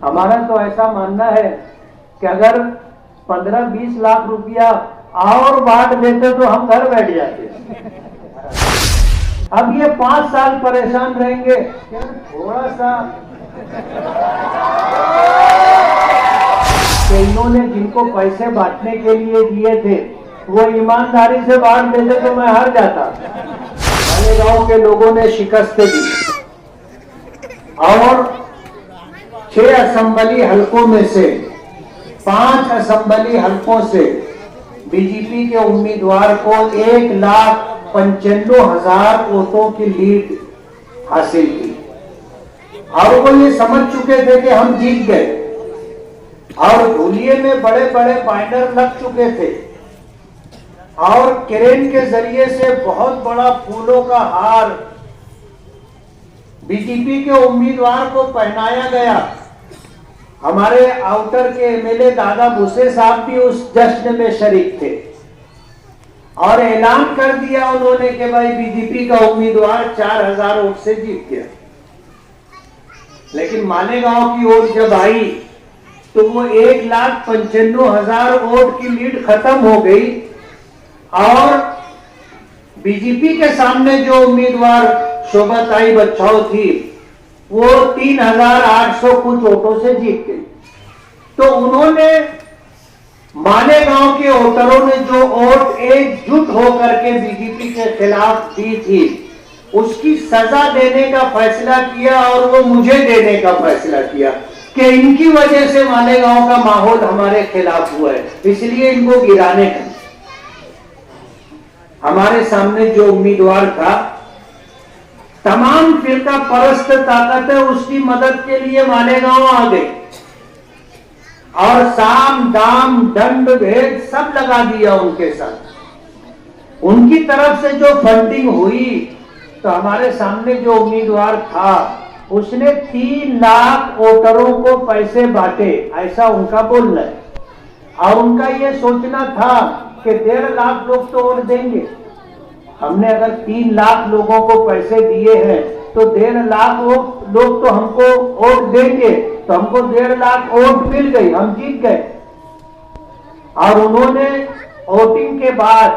हमारा तो ऐसा मानना है कि अगर 15-20 लाख रुपया और बांट देते तो हम घर बैठ जाते। अब ये 5 साल परेशान रहेंगे, थोड़ा सा कि इन्होंने जिनको पैसे बांटने के लिए दिए थे वो ईमानदारी से बांट देते तो मैं हार जाता। मालेगांव के लोगों ने शिकस्त दी और 6 असेंबली हलकों में से 5 असेंबली हलकों से बीजेपी के उम्मीदवार को 1,95,000 वोटों की लीड हासिल की और वो ये समझ चुके थे कि हम जीत गए और धुलिये में बड़े बड़े बाइंडर लग चुके थे और क्रेन के जरिए से बहुत बड़ा फूलों का हार बीजेपी के उम्मीदवार को पहनाया गया। हमारे आउटर के एमएलए दादा भूसे साहब भी उस जश्न में शरीक थे और ऐलान कर दिया उन्होंने कि भाई बीजेपी का उम्मीदवार 4,000 वोट से जीत गया। लेकिन मालेगांव की ओर जब आई तो वो 1,95,000 वोट की लीड खत्म हो गई और बीजेपी के सामने जो उम्मीदवार शोभाताई बच्चाओ थी वो 3,800 कुछ वोटों से जीत गई। तो उन्होंने मालेगांव के वोटरों ने जो वोट एकजुट होकर के बीजेपी के खिलाफ दी थी उसकी सजा देने का फैसला किया और वो मुझे देने का फैसला किया कि इनकी वजह से मालेगांव का माहौल हमारे खिलाफ हुआ है, इसलिए इनको गिराने का। हमारे सामने जो उम्मीदवार था तमाम फिरका परस्त ताकतें उसकी मदद के लिए मालेगांव आ गई और साम दाम दंड भेद सब लगा दिया उनके साथ। उनकी तरफ से जो फंडिंग हुई तो हमारे सामने जो उम्मीदवार था उसने 3 लाख वोटरों को पैसे बांटे, ऐसा उनका बोलना है और उनका ये सोचना था कि 1.5 लाख लोग तो वोट देंगे। हमने अगर 3 लाख लोगों को पैसे दिए हैं तो 1.5 लाख लोग तो हमको वोट देंगे, तो हमको 1.5 लाख वोट मिल गई, हम जीत गए। और उन्होंने वोटिंग के बाद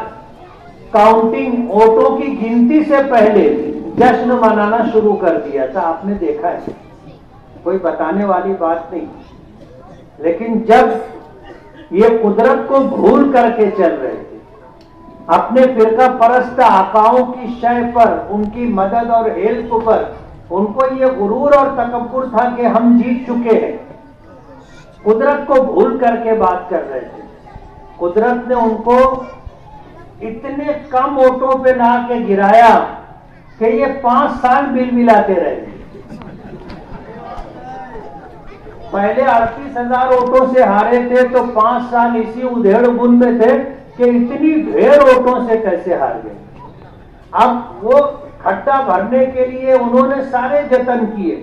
काउंटिंग वोटों की गिनती से पहले जश्न मनाना शुरू कर दिया था। आपने देखा है, कोई बताने वाली बात नहीं। लेकिन जब ये कुदरत को भूल करके चल रहे थे, अपने फिरका परस्त आकाओं की शय पर, उनकी मदद और हेल्प पर, उनको ये गुरूर और तकब्बुर था कि हम जीत चुके हैं, कुदरत को भूल करके बात कर रहे थे। कुदरत ने उनको इतने कम वोटों पे ला के गिराया कि ये 5 साल मिलाते रहे। पहले 38,000 वोटों से हारे थे तो 5 साल इसी उधेड़ बुन में थे कि इतनी ढेर वोटों से कैसे हार गए। अब वो खड्डा भरने के लिए उन्होंने सारे जतन किए,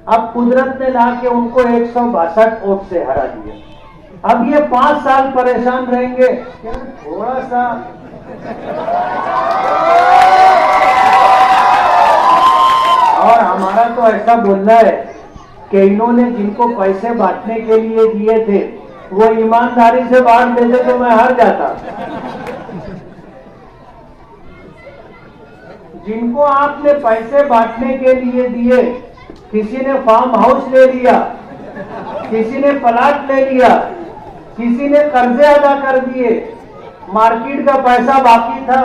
अब कुदरत ने लाके उनको 162 वोट से हरा दिया। अब ये 5 साल परेशान रहेंगे, थोड़ा सा और हमारा तो ऐसा बोलना है कि इन्होंने जिनको पैसे बांटने के लिए दिए थे वो ईमानदारी से बांट देते तो मैं हार जाता। जिनको आपने पैसे बांटने के लिए दिए, किसी ने फार्म हाउस ले लिया, किसी ने प्लाट ले लिया, किसी ने कर्जे अदा कर दिए, मार्केट का पैसा बाकी था,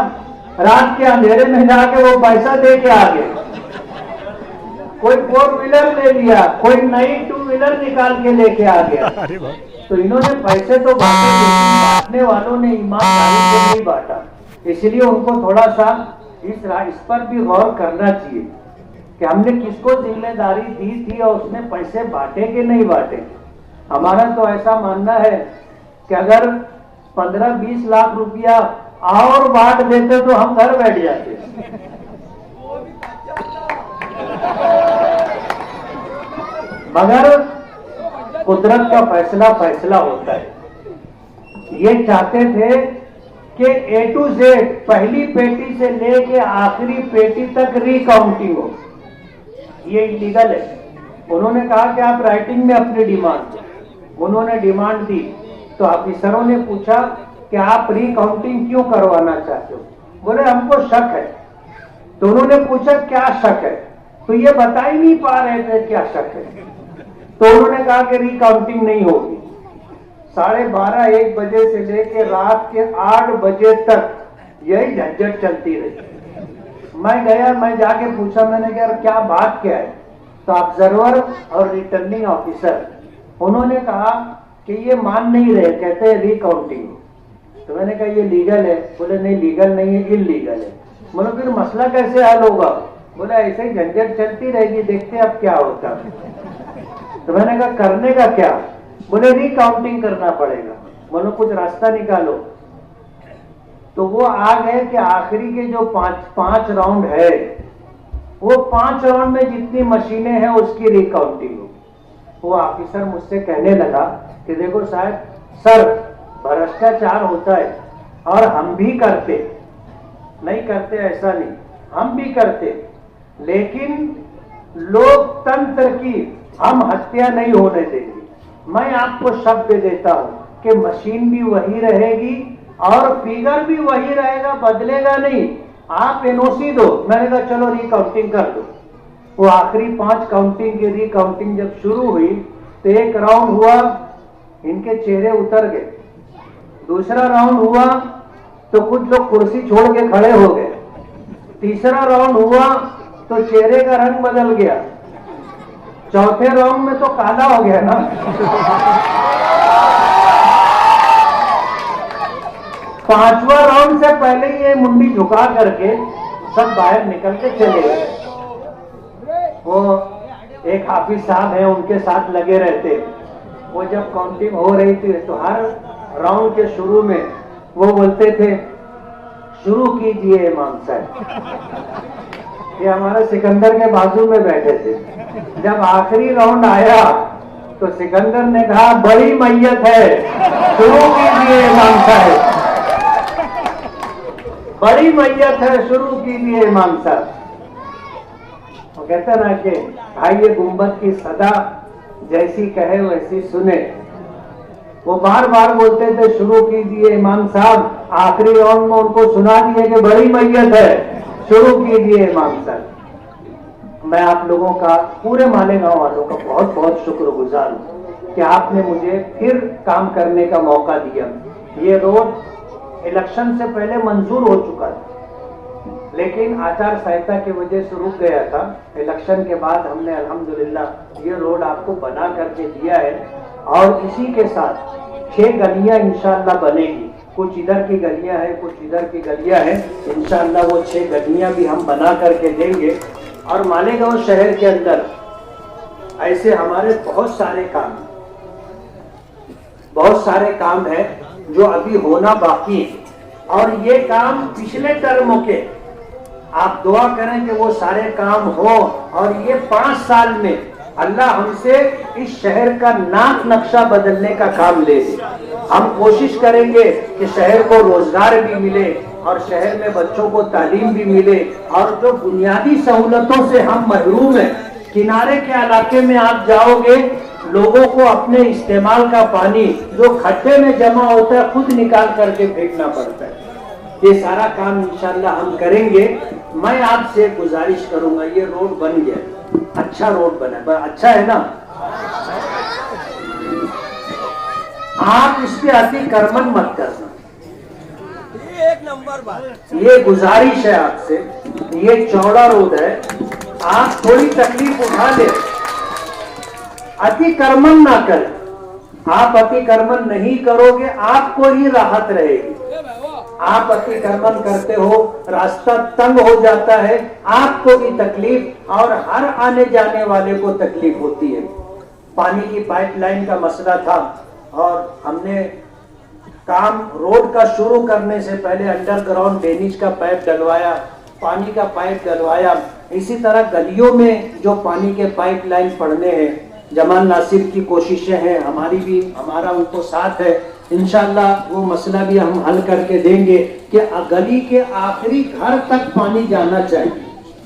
रात के अंधेरे में जाके वो पैसा दे के आ गए। कोई 4 व्हीलर ले लिया, कोई नई 2 व्हीलर निकाल के लेके आ गया। तो इन्होंने पैसे तो बांटे, लेकिन बांटने वालों ने ईमानदारी से नहीं बांटा। इसलिए उनको थोड़ा सा इस पर भी गौर करना चाहिए कि हमने किसको जिम्मेदारी दी थी और उसने पैसे बांटे कि नहीं बांटे। हमारा तो ऐसा मानना है कि अगर 15-20 लाख रुपया और बांट देते तो हम घर बैठ जाते। मगर कुदरत का फैसला होता है। ये चाहते थे कि A to Z पहली पेटी से लेके आखिरी पेटी तक रिकाउंटिंग हो। ये इलीगल है, उन्होंने कहा कि आप राइटिंग में अपनी डिमांड दो। उन्होंने डिमांड दी तो ऑफिसरों ने पूछा कि आप रिकाउंटिंग क्यों करवाना चाहते हो? बोले हमको शक है। तो उन्होंने पूछा क्या शक है? तो ये बता ही नहीं पा रहे थे क्या शक है। तो उन्होंने कहा कि रिकाउंटिंग नहीं होगी। 12:30-1 बजे से लेकर रात के 8 बजे तक यही झंझट चलती रही। मैं गया, मैं जाके पूछा, मैंने कहा यार क्या बात क्या है? तो ऑब्जर्वर और रिटर्निंग ऑफिसर उन्होंने कहा कि ये मान नहीं रहे, कहते हैं रिकाउंटिंग। तो मैंने कहा ये लीगल है? बोले नहीं लीगल नहीं है, इलीगल है। बोले फिर मसला कैसे हल होगा? बोले ऐसे ही झंझट चलती रहेगी, देखते अब क्या होता है। तो मैंने कहा करने का क्या? बोले रिकाउंटिंग करना पड़ेगा। बोलो कुछ रास्ता निकालो। तो वो आ गए कि आखिरी के जो पांच राउंड है, वो 5 राउंड में जितनी मशीनें हैं उसकी रिकाउंटिंग हो। वो ऑफिसर मुझसे कहने लगा कि देखो साहब, सर भ्रष्टाचार होता है और हम भी करते, नहीं करते ऐसा नहीं, हम भी करते, लेकिन लोकतंत्र की हम हत्या नहीं होने देंगे। मैं आपको शब्द देता हूं कि मशीन भी वही रहेगी और फिगर भी वही रहेगा, बदलेगा नहीं। आप एनओसी दो। मैंने कहा चलो रिकाउंटिंग कर दो। वो आखिरी 5 काउंटिंग की रिकाउंटिंग जब शुरू हुई तो एक राउंड हुआ, इनके चेहरे उतर गए। दूसरा राउंड हुआ तो कुछ लोग कुर्सी छोड़ के खड़े हो गए। तीसरा राउंड हुआ तो चेहरे का रंग बदल गया। चौथे राउंड में तो काला हो गया ना। पांचवा राउंड से पहले ये मुंडी झुका करके सब बाहर निकल के चले गए। वो एक हाफिज साहब है, उनके साथ लगे रहते। वो जब काउंटिंग हो रही थी तो हर राउंड के शुरू में वो बोलते थे शुरू कीजिए इमाम साहब। ये हमारा सिकंदर के बाजू में बैठे थे। जब आखिरी राउंड आया तो सिकंदर ने कहा बड़ी मैयत है, शुरू कीजिए इमाम साहब। बड़ी मैयत है, शुरू कीजिए इमाम साहब। वो कहते ना कि भाई ये गुंबद की सदा जैसी कहे वैसी सुने। वो बार बार बोलते थे शुरू कीजिए इमाम साहब। आखिरी राउंड में उनको सुना दिए कि बड़ी मैयत है, शुरू कीजिए इमाम साहब। मैं आप लोगों का, पूरे मालेगांव वालों का बहुत बहुत शुक्रगुजार हूं कि आपने मुझे फिर काम करने का मौका दिया। ये रोड इलेक्शन से पहले मंजूर हो चुका था, लेकिन आचार संहिता की वजह से रुक गया था। इलेक्शन के बाद हमने अल्हम्दुलिल्लाह ये रोड आपको बना करके दिया है और इसी के साथ 6 गलियां इंशाअल्लाह बनेगी। कुछ इधर की गलियां हैं, कुछ इधर की गलियां हैं। इंशाअल्लाह वो 6 गलियां भी हम बना करके देंगे। और मालेगांव शहर के अंदर ऐसे हमारे बहुत सारे काम हैं जो अभी होना बाकी है। और ये काम पिछले टर्मों के, आप दुआ करें कि वो सारे काम हो और ये 5 साल में अल्लाह हमसे इस शहर का नाक नक्शा बदलने का काम ले ले। हम कोशिश करेंगे कि शहर को रोजगार भी मिले और शहर में बच्चों को तालीम भी मिले। और जो बुनियादी सहूलतों से हम महरूम हैं, किनारे के इलाके में आप जाओगे, लोगों को अपने इस्तेमाल का पानी जो खड्डे में जमा होता है खुद निकाल करके फेंकना पड़ता है। ये सारा काम इंशाअल्लाह हम करेंगे। मैं आपसे गुजारिश करूंगा, ये रोड बन गया, अच्छा रोड बना, अच्छा है ना? आप इस पे अतिक्रमण मत करना, एक नंबर बात। ये गुजारिश है आपसे। ये चौड़ा रोड है, आप थोड़ी तकलीफ उठा ले, अतिक्रमण ना करें। आप अतिक्रमण नहीं करोगे, आपको ही राहत रहेगी। आप अतिक्रमण करते हो, रास्ता तंग हो जाता है, आपको भी तकलीफ और हर आने जाने वाले को तकलीफ होती है। पानी की पाइपलाइन का मसला था और हमने काम रोड का शुरू करने से पहले अंडरग्राउंड ड्रेनेज का पाइप डलवाया, पानी का पाइप डलवाया। इसी तरह गलियों में जो पानी के पाइपलाइन पड़ने हैं, जमाल नासिर की कोशिशें हैं, हमारी भी, हमारा उनको साथ है। इंशाअल्लाह वो मसला भी हम हल करके देंगे कि गली के आखिरी घर तक पानी जाना चाहिए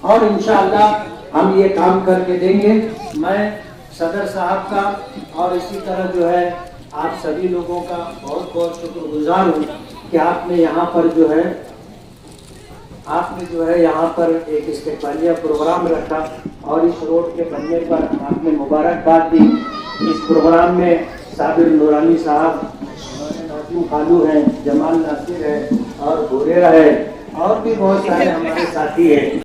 और इंशाअल्लाह हम ये काम करके देंगे। मैं सदर साहब का और इसी तरह जो है आप सभी लोगों का बहुत बहुत शुक्रगुजार हूँ कि आपने यहाँ पर जो है यहाँ पर एक इस्तेक़बालिया प्रोग्राम रखा और इस रोड के बनने पर आपने मुबारकबाद दी। इस प्रोग्राम में साबिर नूरानी साहब, नाज़िम खालू हैं, जमाल नासिर है और भूरेरा है और भी बहुत सारे हमारे साथी हैं।